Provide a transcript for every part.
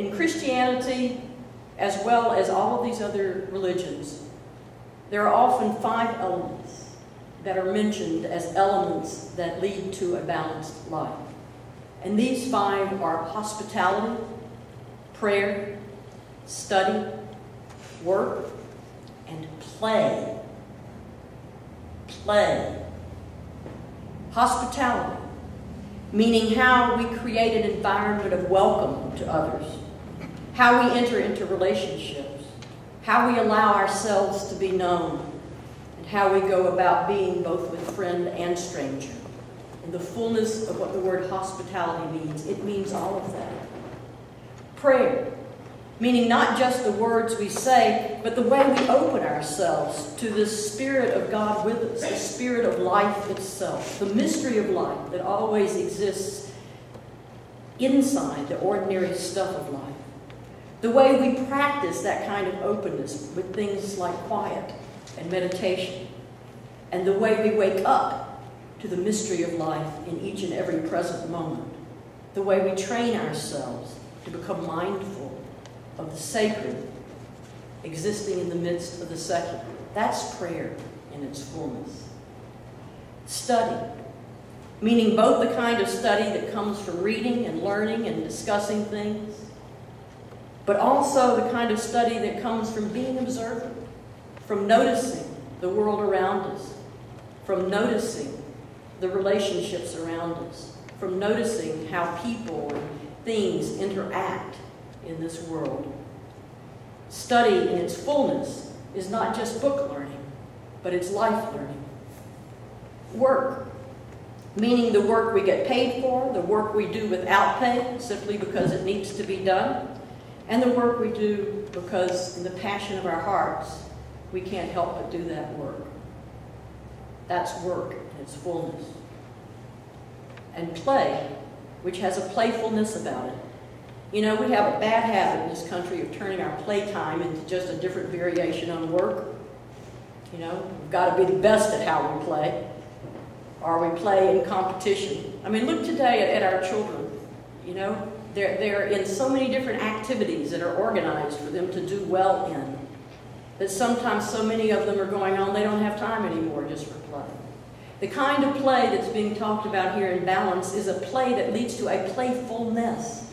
in Christianity, as well as all of these other religions, there are often 5 elements that are mentioned as elements that lead to a balanced life. And these 5 are hospitality, prayer, study, work, and play. Play. Hospitality, meaning how we create an environment of welcome to others, how we enter into relationships, how we allow ourselves to be known, and how we go about being both with friend and stranger. In the fullness of what the word hospitality means, it means all of that. Prayer, meaning not just the words we say, but the way we open ourselves to the Spirit of God with us, the Spirit of life itself, the mystery of life that always exists inside the ordinary stuff of life. The way we practice that kind of openness with things like quiet and meditation, and the way we wake up to the mystery of life in each and every present moment, the way we train ourselves to become mindful of the sacred existing in the midst of the secular. That's prayer in its fullness. Study, meaning both the kind of study that comes from reading and learning and discussing things, but also the kind of study that comes from being observant, from noticing the world around us, from noticing the relationships around us, from noticing how people and things interact in this world. Study in its fullness is not just book learning, but it's life learning. Work, meaning the work we get paid for, the work we do without pay, simply because it needs to be done, and the work we do because in the passion of our hearts, we can't help but do that work. That's work in its fullness. And play, which has a playfulness about it. You know, we have a bad habit in this country of turning our playtime into just a different variation on work. You know, we've got to be the best at how we play, or we play in competition. I mean, look today at our children. You know, they're in so many different activities that are organized for them to do well in, that sometimes so many of them are going on, they don't have time anymore just for play. The kind of play that's being talked about here in balance is a play that leads to a playfulness.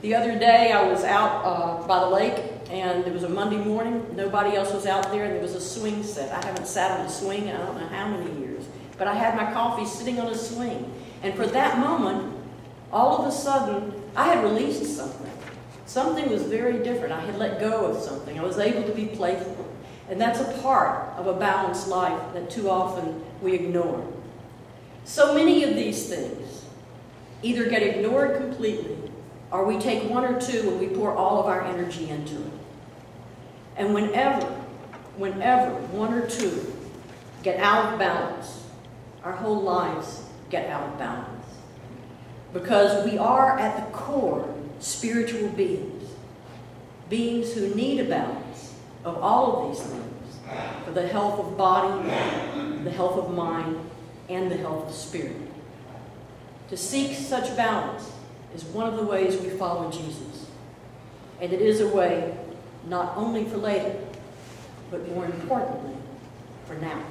The other day I was out by the lake, and it was a Monday morning. Nobody else was out there, and there was a swing set. I haven't sat on a swing in I don't know how many years, but I had my coffee sitting on a swing. And for that moment, all of a sudden, I had released something. Something was very different. I had let go of something. I was able to be playful. And that's a part of a balanced life that too often we ignore. So many of these things either get ignored completely, or we take one or two and we pour all of our energy into it. And whenever one or two get out of balance, our whole lives get out of balance. Because we are at the core spiritual beings, beings who need a balance of all of these things for the health of body, the health of mind, and the health of spirit. To seek such balance is one of the ways we follow Jesus. And it is a way not only for later, but more importantly, for now.